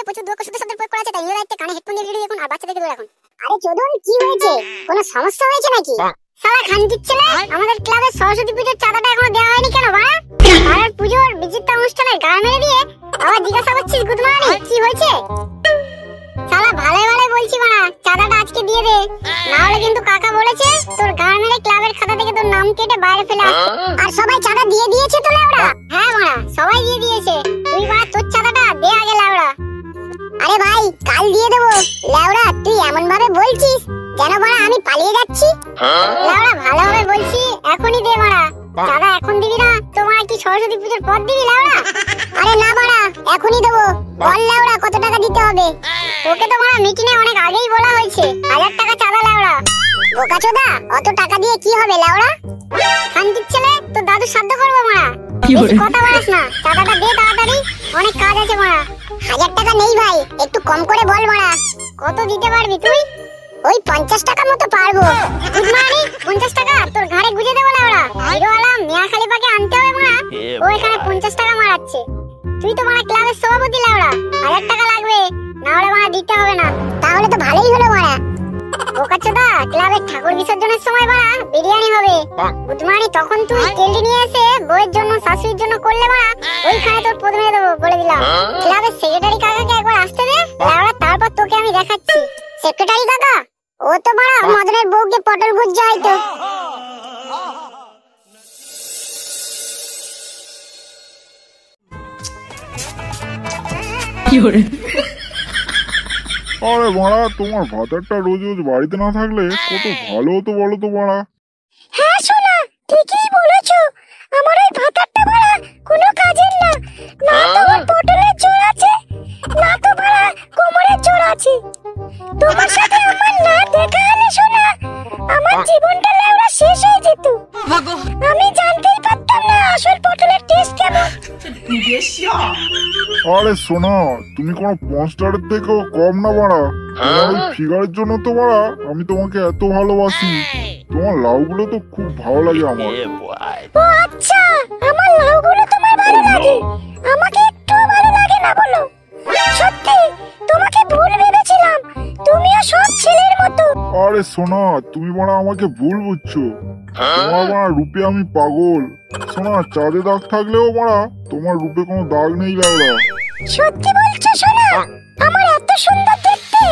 প্রচুর দুঃখ শুদ্ধ শব্দ প্রয়োগ করা আছে, তাই নিজের দায়িত্বে কানে হেডফোন দিয়ে ভিডিও দেখুন আর বাচ্চাদেরকে দূরে রাখুন। আরে চোদন, কি হয়েছে? কোনো সমস্যা হয়েছে নাকি? শালা খানকির ছেলে, আমাদের ক্লাবের সরস্বতী পুজোর চাঁদাটা এখনো দেওয়া হয়নি কেন বাড়া? আর পুজোর বিচিত্র অনুষ্ঠানে গা মেরে দিয়ে আবার জিজ্ঞাসা করছিস গুদমারানি কি হয়েছে? শালা ভালো ভালো বলছি বাড়া, চাঁদাটা আজকে দিয়ে দে, না হলে কিন্তু কাকা বলেছে তোর গা মেরে ক্লাবের খাতা থেকে তোর নাম কেটে বাইরে ফেলে আসতে। আর সবাই চাঁদা দিয়ে দিয়েছে তো লাউড়া? হ্যাঁ বাড়া, সবাই দিয়ে দিয়েছে। তুই বাড়া তোর চাঁদাটা দে আগে লাউড়া। আরে ভাই, কাল দিয়ে দেবো লাউড়া। তুই এমন ভাবে বলছিস যেন বাড়া আমি পালিয়ে যাচ্ছি। লাউড়া ভালোভাবে বলছি, এখনই দে বাড়া। চাঁদা এখন দিবি না তো বাড়া কি সরস্বতী পুজোর পর দিবি লাউড়া? আরে না বাড়া, এখনই দেবো। বল লাউড়া কত টাকা দিতে হবে? তোকে তো বাড়া মিটিংয়ে অনেক আগেই বলা হয়েছে 1000 টাকা চাঁদা লাউড়া। বোকাচোদা, অত টাকা দিয়ে কি হবে লাউড়া? খানকির ছেলে, তোর দাদু সাধ্য করবো বাড়া। কথা বলিস না, চাঁদাটা দে তাড়াতাড়ি, অনেক কাজ আছে বাড়া। 1000 টাকা নেই ভাই, একটু কম করে বল বাড়া। কত দিতে পারবি তুই? ওই 50 টাকা মতো পারবো। গুদমারানি, 50 টাকা তোর ঘাড়ে গুজে দেবো লাউড়া। হিরো আলম মিয়া খালিফাকে আনতে হবে বাড়া, ও এখানে 50 টাকা মারাচ্ছে। তুই তো বাড়া ক্লাবের সভাপতি লাউড়া, 1000 টাকা লাগবে, না হলে বাড়া দিতে হবে না। তাহলে তো ভালোই হলো বাড়া। বোকাচোদা, ক্লাবের ঠাকুর বিসর্জনের সময় বাড়া বিরিয়ানি হবে। গুদমারানি, তখন তুই কেলটি নিয়ে এসে বউয়ের জন্য শাশুড়ির জন্য করলে বাড়া, ওইখানে তোর প্রথমে দেবো বলে দিলাম। ক্লাবের সেক্রেটারি কাকাকে একবার আসতে দে লাউড়া, তারপর তোকে আমি দেখাচ্ছি। সেক্রেটারি কাকা, ও তো বাড়া মদনের বউকে পটল গুজ্জা হয়তো। আরে বাড়া, তোমার ভাতারটা রোজ রোজ বাড়িতে না থাকলে কত ভালো হতো বলো তো বাড়া। হ্যাঁ সোনা, ঠিকই বলেছো। আমার এই ভাতারটা বাড়া কোনো কাজের না। না তোমার পটলের জোর আছে, না তো বাড়া কোমরের জোর আছে। তোমার সাথে আমার না দেখা হলে সোনা, আমার জীবনটা লেওড়া শেষ হয়ে যেত। আমি জানতেই পারতাম না আসল পটলের টেস্ট কেমন। আরে সোনা, তুমি কোনো পনস্টারের থেকেও কম না বাড়া। তোমার ওই ফিগারের জন্য তো বাড়া আমি তোমাকে এত ভালোবাসি। তোমার লাউগুলো তো খুব ভালো লাগে আমার। ও আচ্ছা, আমার লাউগুলো তোমার ভালো লাগে, আমাকে একটু ভালো লাগে না বলো? সত্যি তোমাকে ভুল ভেবেছিলাম, তুমিও সব ছেলের মতো। আরে সোনা, তুমি বাড়া আমাকে ভুল বুঝছো। তোমার বাড়া রূপে আমি পাগল। সোনা, চাঁদে দাগ থাকলেও বাড়া তোমার রূপে কোনো দাগ নেই লাউড়া। সত্যি বলছো সোনা? আমার এত সুন্দর দেখতে?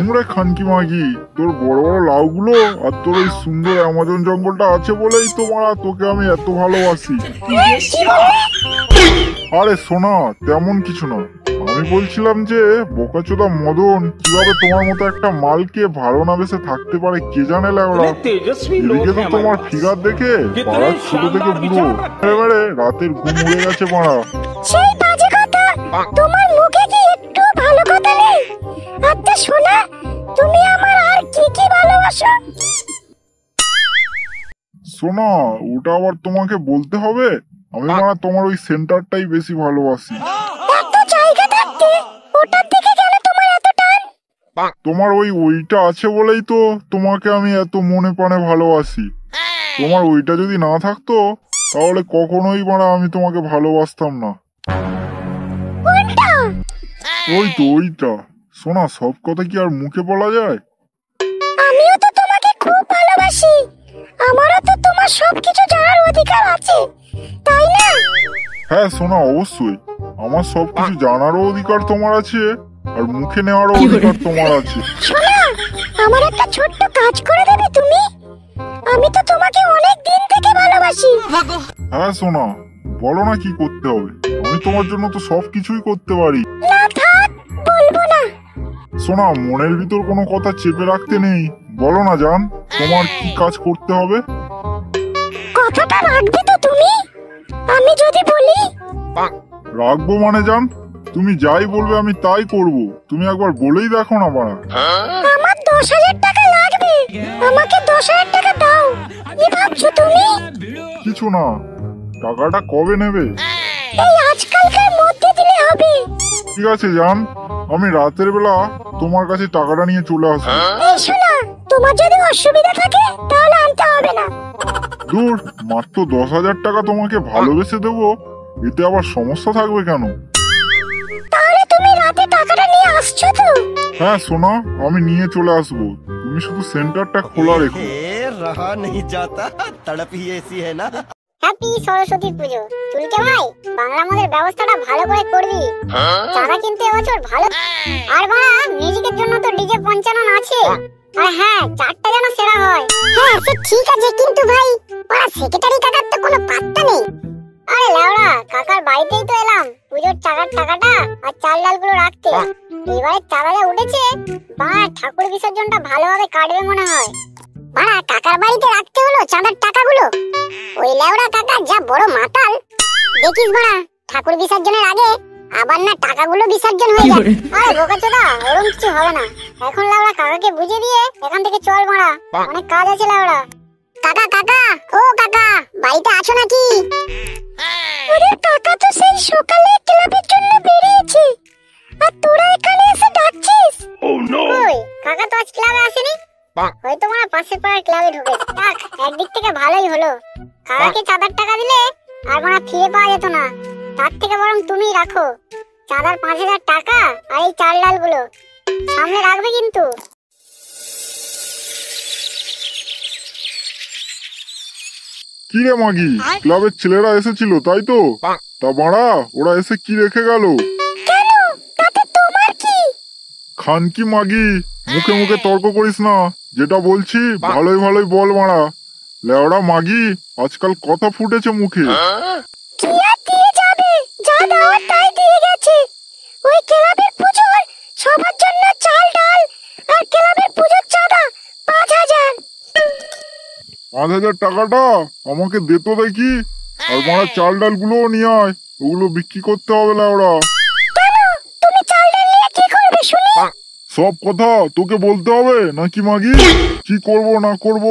মুড়ে খানকি মাগি, তোর বড় বড় লাউগুলো আর তোর ওই সুন্দর অ্যামাজন জঙ্গলটা আছে বলেই তো মারা তোকে আমি এত ভালোবাসি। আরে সোনা, তেমন কিছু না। আমি বলছিলাম যে বোকাচোদা মদন কিভাবে তোমার মতো একটা মালকে ভালো না বেসে থাকতে পারে কে জানে লাউড়া। এদিকে তো তোমার ফিগার দেখে পাড়ার ছোট থেকে বুড়ো এবারে রাতের ঘুম উড়ে গেছে মারা। সেই বাজে কথা, তোমার মুখে কি একটু ভালো কথা নেই? আচ্ছা সোনা, তুমি আমার আর কি কি ভালোবাসো? সোনা, ওটা আবার তোমাকে বলতে হবে? আমি মারা তোমার ওই সেন্টারটাই বেশি ভালোবাসি। এত জায়গা থাকতে ওটার দিকে গেল তোমার এত টান? তোমার ওইটা আছে বলেই তো তোমাকে আমি এত মনে প্রাণে ভালোবাসি। তোমার ওইটা যদি না থাকতো তাহলে কখনোই মারা আমি তোমাকে ভালোবাসতাম না। কোনটা? ওই তো ওইটা। সোনা, সব কথা কি আর মুখে বলা যায়? আমিও তো তোমাকে খুব ভালোবাসি, আমারও তো তোমার সবকিছু জানার অধিকার আছে, তাই না? হ্যাঁ সোনা, অবশ্যই। আমার সবকিছু জানারও অধিকার তোমার আছে, আর মুখে নেওয়ারও অধিকার তোমার আছে। সোনা, আমার একটা ছোট্ট কাজ করে দেবে তুমি? আমি তো তোমাকে অনেক দিন থেকে ভালোবাসি। হ্যাঁ সোনা, বলো না কি করতে হবে। আমি তোমার জন্য তো সবকিছুই করতে পারি। না থাক, বলবো না। সোনা, মনের ভিতর কোনো কথা চেপে রাখতে নেই, বলো না জান, তোমার কি কাজ করতে হবে। কথাটা রাখবে তো তুমি? আমি যদি বলি? রাখবো মানে জান, তুমি যাই বলবে আমি তাই করব। তুমি একবার বলেই দেখো না বাড়া। আমার 10,000 টাকা লাগবে, আমাকে 10,000 টাকা দাও। কি ভাবছো তুমি? কিছু না, টাকাটা কবে নেবে? এই আজকালকার মধ্যে দিলে হবে। ঠিক আছে জান, আমি রাতের বেলা তোমার কাছে টাকাটা নিয়ে চলে আসবো। এই শোনা, তোমার যদি অসুবিধা থাকে তাহলে আনতে হবে না। দূর, মাত্র 10,000 টাকা তোমাকে ভালোবেসে দেবো, এতে আবার সমস্যা থাকবে কেন? তাহলে তুমি রাতে টাকা হ্যাঁ শোনো, আমি নিয়ে চলে আসবো, তুমি শুধু সেন্টারটা খোলা রেখো। रहा नहीं जाता, तड़प ही ऐसी है ना। হ্যাপি সরস্বতী পুজো। চুলকে ভাই, বাংলা আমাদের ব্যবস্থাটা ভালো করে করবি। চাঁদা কিন্তু এবছর ভালো। আর বাড়া, মিউজিকের জন্য তো ডিজে 55 আছে। আর হ্যাঁ, চারটা যেন সেরা হয়। হ্যাঁ সে ঠিক আছে, কিন্তু ভাই বাড়া সেক্রেটারি কাকার তো কোনো পাত্তা নেই। আরে লেওড়া, কাকার বাড়িতেই তো এলাম পুজোর চাঁদার টাকাটা আর চাল ডাল গুলো রাখতে। এবারে চাঁদা যা উঠেছে, বাড়া ঠাকুর বিসর্জনটা ভালোভাবে কাটবে মনে হয়। বাড়া কাকার বাড়িতে রাখতে হলো চাঁদার টাকাগুলো। ওই লেওড়া কাকা যা বড় মাতাল। দেখিস বাড়া, ঠাকুর বিসর্জনের আগে আবার না টাকাগুলো বিসর্জন হয়ে যায়। আরে বোকাচোদা, ওরকম কিছু হবে না। এখন লেওড়া কাকাকে বুঝিয়ে দিয়ে এখান থেকে চল বাড়া, অনেক কাজ আছে লেওড়া। কাকা কাকা, ও কাকা, বাড়িতে আছো নাকি? আরে কাকা তো সেই সকালে ক্লাবের জন্য বেরিয়েছে, আর তোরা এখানে এসে ডাকছিস? কই কাকা তো আজ ক্লাবে আসেনি, হয়তো মানে পাশের পাড়ার ক্লাবে ঢুকেছে। যাক, একদিক থেকে ভালোই হলো, কাকাকে চাঁদার টাকা দিলে আর মানে ফিরে পাওয়া যেত না। তার থেকে বরং তুমি রাখো চাঁদার 5000 টাকা আর এই চাল ডাল গুলো সামনে রাখবে কিন্তু। কি রে মাগি, ক্লাবের ছেলেরা এসেছিল তাই তো? তা বাড়া, ওরা এসে কি রেখে গেল? কেন, তাতে তোমার কি? খানকি মাগি, মুখে মুখে তর্ক করিস না, যেটা বলছি ভালোই ভালোই বল বাড়া। লেওড়া মাগি, আজকাল কথা ফুটেছে মুখে। কি আর দিয়ে যাবে, যা দেওয়ার তাই দিয়ে গেছে। ওই ক্লাবের পুজোর সবার জন্য চাল ডাল আর ক্লাবের পুজোর চাঁদা 5000। 5000 টাকাটা আমাকে দে তো দেখি, আর বাড়া চাল ডাল গুলোও নিয়ে আয়, ওগুলো বিক্রি করতে হবে লেওড়া। কেন, তুমি চাল ডাল নিয়ে কি করবে শুনি? সব কথা তোকে বলতে হবে নাকি মাগি? কি করব না করব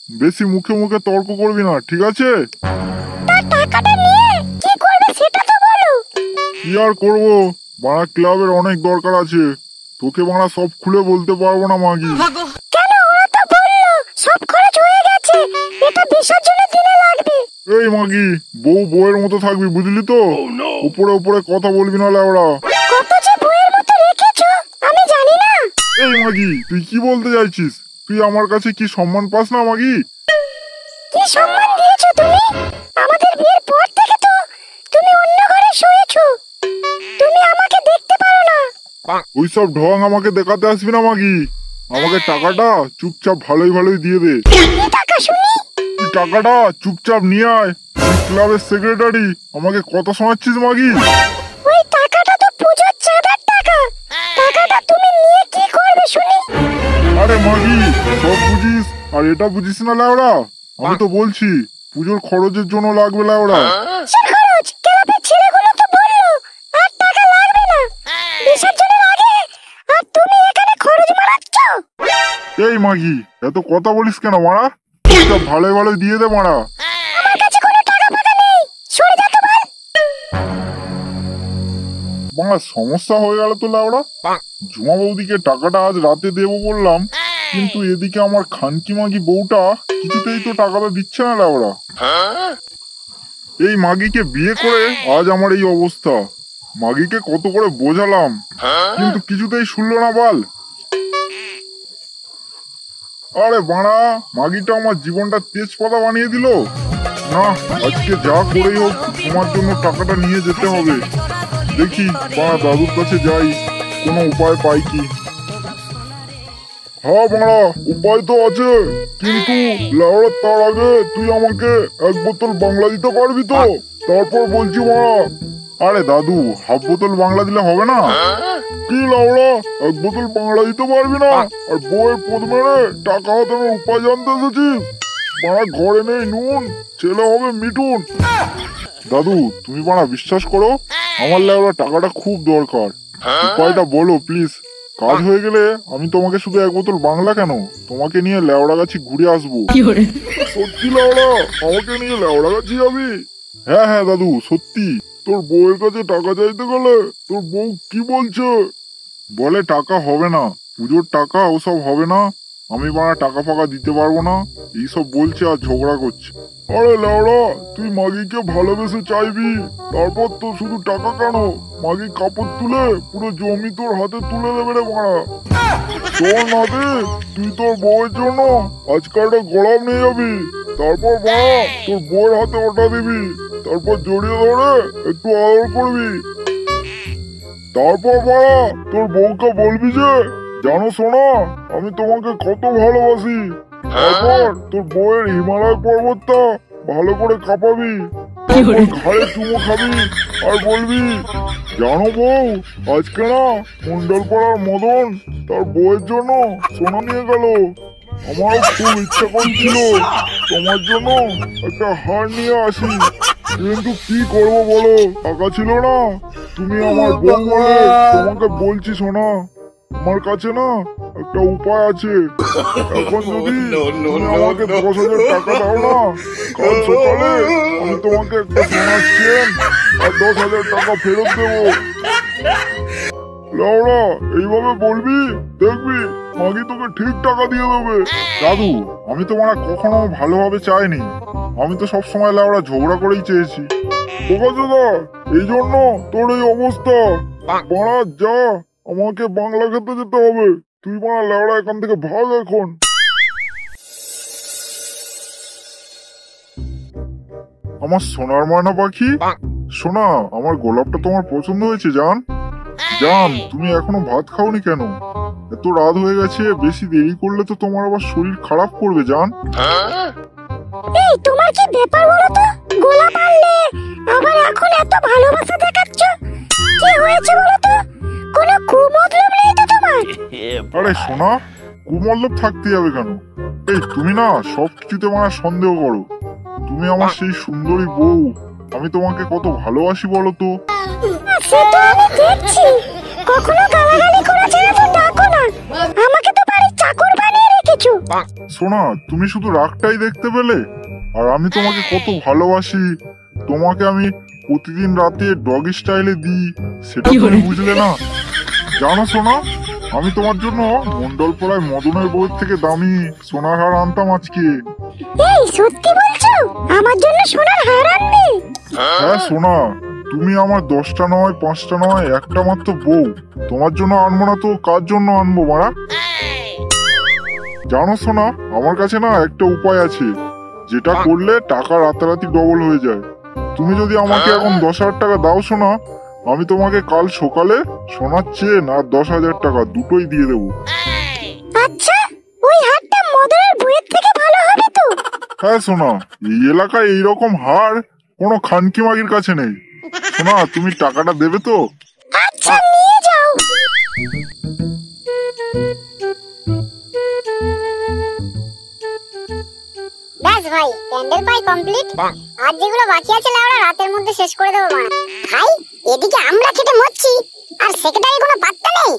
বেশি মুখে মুখে তর্ক করবি না, ঠিক আছে? তার টাকাটা নিয়ে কি করবে সেটা তো বলো। কি আর করব, বাড়া ক্লাবের অনেক দরকার আছে, তোকে বাড়া সব খুলে বলতে পারবো না মাগি। কেন, ওরা তো বললো সব খরচ হয়ে গেছে, এটা বিসর্জনের দিনে লাগবে। এই মাগি, বউয়ের মতো থাকবি বুঝলি তো, উপরে উপরে কথা বলবি না লেওড়া। কত যে বইয়ের মতো রেখেছো আমি জানি না। এই মাগি, তুই কি বলতে চাইছিস? তুই আমার কাছে কি সম্মান পাস না মাগি? কি সম্মান দিয়েছো তুমি? আমাদের বিয়ের পর থেকে তো তুমি অন্য ঘরে শুয়েছো, তুমি আমাকে দেখতে পারো না। ওইসব ঢং আমাকে দেখাতে আসবি না মাগি, আমাকে টাকাটা চুপচাপ ভালোই ভালোই দিয়ে দে। কি টাকা শুনি? তুই টাকাটা চুপচাপ নিয়ে আয়, তুই ক্লাবের সেক্রেটারি, আমাকে কথা শোনাচ্ছিস মাগি? ওই টাকাটা তো পুজোর চাঁদার টাকা, টাকাটা তুমি নিয়ে কি করবে শুনি? আরে মাগি, সব বুঝিস আর এটা বুঝিস না লেওড়া? আমি তো বলছি পুজোর খরচের জন্য লাগবে লেওড়া। সে খরচ ক্লাবের ছেলেগুলো তো বললো আর টাকা লাগবে না বিসর্জনের আগে, আর তুমি এখানে খরচ মারাচ্ছ। এই মাগি, এত কথা বলিস কেন মারা? চুপচাপ ভালোই ভালোই দিয়ে দে মারা। আমার কাছে কোনো টাকা ফাঁকা নেই, সরে যা তো বল। বাংলা সমস্যা হয়ে গেল তো লেওড়া। ঝুমা বৌদিকে টাকাটা আজ রাতে দেবো বললাম, কিন্তু এদিকে আমার খানকি মাগি বউটা কিছুতেই তো টাকাটা দিচ্ছে না লেওড়া। এই মাগিকে বিয়ে করে আজ আমার এই অবস্থা। মাগিকে কত করে বোঝালাম, কিন্তু কিছুতেই শুনলো না বাল। আরে বাড়া, মাগিটা আমার জীবনটা তেজপাতা বানিয়ে দিল। না, আজকে যা করেই হোক তোমার জন্য টাকাটা নিয়ে যেতে হবে। দেখি বাড়া, দাদুর কাছে যাই, কোনো উপায় পাই কি। হ্যাঁ বাড়া, উপায় তো আছে, কিন্তু লেওড়া তার আগে তুই আমাকে 1 বোতল বাংলা দিতে পারবি তো? তারপর বলছি বাড়া। আরে দাদু, হাফ বোতল বাংলা দিলে হবে না? কি লেওড়া, 1 বোতল বাংলা দিতে পারবি না? আর বউয়ের পদ মেরে টাকা হাতানোর উপায় জানতে এসেছিস? বাড়া ঘরে নেই নুন, ছেলে হবে মিঠুন। দাদু তুমি বাড়া বিশ্বাস করো, আমার লেওড়া টাকাটা খুব দরকার, উপায়টা বলো প্লিজ। কাজ হয়ে গেলে আমি তোমাকে শুধু 1 বোতল বাংলা কেন, তোমাকে নিয়ে লেওড়াগাছি ঘুরে আসবো। সত্যি লেওড়া, আমাকে নিয়ে লেওড়াগাছি যাবি? হ্যাঁ হ্যাঁ দাদু সত্যি। তোর বউয়ের কাছে টাকা চাইতে গেলে তোর বউ কি বলছে? বলে টাকা হবে না, পুজোর টাকা ওসব হবে না, আমি বাড়া টাকা ফাকা দিতে পারবো না এইসব বলছে আর ঝগড়া করছে। আরে লাউড়া, তুই মাগিকে ভালোবেসে চাইবি, তারপর তো শুধু টাকা কেন, মাগি কাপড় তুলে পুরো জমি তোর হাতে তুলে দেবে রে মারা। তোর না দে, তুই তোর বউয়ের জন্য আজকাল একটা গোলাপ নিয়ে যাবি, তারপর বাড়া তোর বউয়ের হাতে ওটা দিবি, তারপর জড়িয়ে ধরে একটু আদর করবি, তারপর বাড়া তোর বউকে বলবি যে জানো সোনা আমি তোমাকে কত ভালোবাসি, তারপর তোর বউয়ের হিমালয় পর্বতটা ভালো করে কাঁপাবি, তারপর ঘাড়ে চুমো খাবি আর বলবি জানো বউ আজকে না মন্ডল পাড়ার মদন তার বউয়ের জন্য সোনা নিয়ে গেল, আমার খুব ইচ্ছা করছিল তোমার জন্য একটা হার নিয়ে আসি, কিন্তু কি করবো বলো, টাকা ছিল না, তুমি আমার বউ বলে তোমাকে বলছি সোনা আমার কাছে না একটা উপায় আছে, এখন যদি তুমি আমাকে 10,000 টাকা দাও না, কাল সকালে আমি তোমাকে একটা সোনার চেন আর 10,000 টাকা ফেরত দেবো। লাউড়া এইভাবে বলবি, দেখবি মাগি তোকে ঠিক টাকা দিয়ে দেবে। দাদু আমি তোমার কখনো ভালোভাবে চাইনি, আমি তো সবসময় লাউড়া ঝগড়া করেই চেয়েছি। বোকাচোদা এই জন্য তোর এই অবস্থা, বাড়া যা আমাকে বাংলা খেতে যেতে হবে, তুই বাড়া লাউড়া এখান থেকে ভাগ এখন। আমার সোনার ময়না পাখি, সোনা আমার গোলাপটা তোমার পছন্দ হয়েছে জান? জান তুমি এখনো ভাত খাওনি কেন? এত রাত হয়ে গেছে, বেশি দেরি করলে তো তোমার আবার শরীর খারাপ করবে জান। এই তোমার কি ব্যাপার বলো তো, গোলাপ আনলে আবার এখন এত ভালোবাসা দেখাচ্ছ, কি হয়েছে বলো তো, কোনো কুমতলব নেই তো তোমার? আরে সোনা কুমল্লব থাকতে যাবে কেন? এই তুমি না সব কিছুতে মানে সন্দেহ করো, তুমি আমার সেই সুন্দরী বউ, আমি তোমাকে কত ভালোবাসি বলো তো। সেটা আমি দেখছি, কখনো গালাগালি করেছে না তো ডাকো না, আমাকে তো বাড়ির চাকর বানিয়ে রেখেছো। সোনা তুমি শুধু রাগটাই দেখতে পেলে, আর আমি তোমাকে কত ভালোবাসি, তোমাকে আমি প্রতিদিন রাতে ডগি স্টাইলে দিই, সেটা তুমি বুঝলে না? জানো সোনা আমি তোমার জন্য মন্ডলপাড়ায় মদনের বউয়ের থেকে দামি সোনার হার আনতাম আজকে। এই সত্যি বলছো, আমার জন্য সোনার হার আনবে? হ্যাঁ সোনা, তুমি আমার 10টা নয় 5টা নয় একটা মাত্র বউ, তোমার জন্য আনবো না তো কার জন্য আনবো মারা? জানো সোনা আমার কাছে না একটা উপায় আছে, যেটা করলে টাকা রাতারাতি ডবল হয়ে যায়। তুমি যদি আমাকে এখন 10,000 টাকা দাও সোনা, আমি তোমাকে কাল সকালে সোনার চেন আর 10,000 টাকা দুটোই দিয়ে দেবো। আচ্ছা ওই হারটা মদনের বইয়ের থেকে ভালো হবে তো? হ্যাঁ সোনা, এই এলাকায় এইরকম হার কোনো খানকি মাগির কাছে নেই। সোনা তুমি টাকাটা দেবে তো? আচ্ছা নিয়ে যাও। ব্যাস ভাই প্যান্ডেল পাই কমপ্লিট, আর যেগুলো বাকি আছে লাউড়া রাতের মধ্যে শেষ করে দেবো মা। ভাই এদিকে আমরা খেটে মরছি আর সেক্রেটারি কোনো পাত্তা নেই।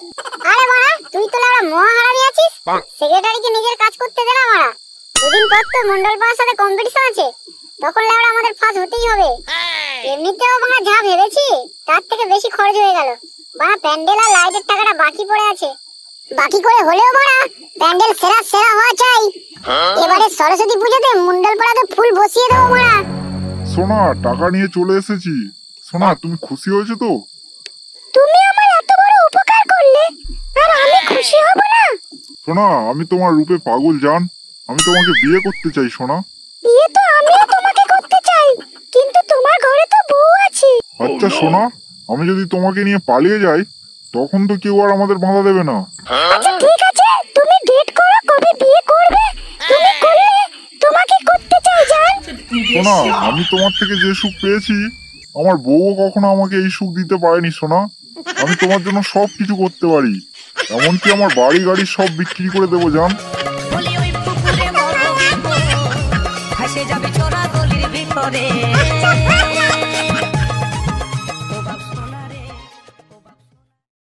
আরে মারা তুই তো লাউড়া মহা হারামি আছিস, সেক্রেটারিকে নিজের কাজ করতে দে না মারা। দুদিন পর তো মন্ডল পাড়ার সাথে কম্পিটিশন আছে, তখন লাউড়া আমাদের ফাঁস হতেই হবে। এমনিতেও বাড়া যা ভেবেছি তার থেকে বেশি খরচ হয়ে গেল, বাড়া প্যান্ডেল আর লাইটের টাকাটা বাকি পড়ে আছে। বাকি করে হলেও বাড়া প্যান্ডেল সেরা সেরা হওয়া চাই। এবারে সরস্বতী পুজোতে মন্ডল পাড়াতে ফুল বসিয়ে দেবো মারা। সোনা টাকা নিয়ে চলে এসেছি, সোনা তুমি খুশি হয়েছো তো? তুমি আমার এত বড় উপকার করলে আর আমি খুশি হব না? সোনা আমি তোমার রূপে পাগল জান, আমি তোমাকে বিয়ে করতে চাই সোনা। বিয়ে তো আমিও তোমাকে করতে চাই, কিন্তু তোমার ঘরে তো বউ আছে। আচ্ছা সোনা আমি যদি তোমাকে নিয়ে পালিয়ে যাই, তখন তো কেউ আর আমাদের বাধা দেবে না। আচ্ছা ঠিক আছে, তুমি ডেট করো কবে বিয়ে করবে, তুমি করলে তোমাকে করতে চাই জান। সোনা আমি তোমার থেকে যে সুখ পেয়েছি, আমার বউও কখনো আমাকে এই সুখ দিতে পারেনি সোনা। আমি তোমার জন্য সব কিছু করতে পারি, এমনকি আমার বাড়ি গাড়ি সব বিক্রি করে দেবো জান। ভাসে যাবে চোরা গলির ভিতরে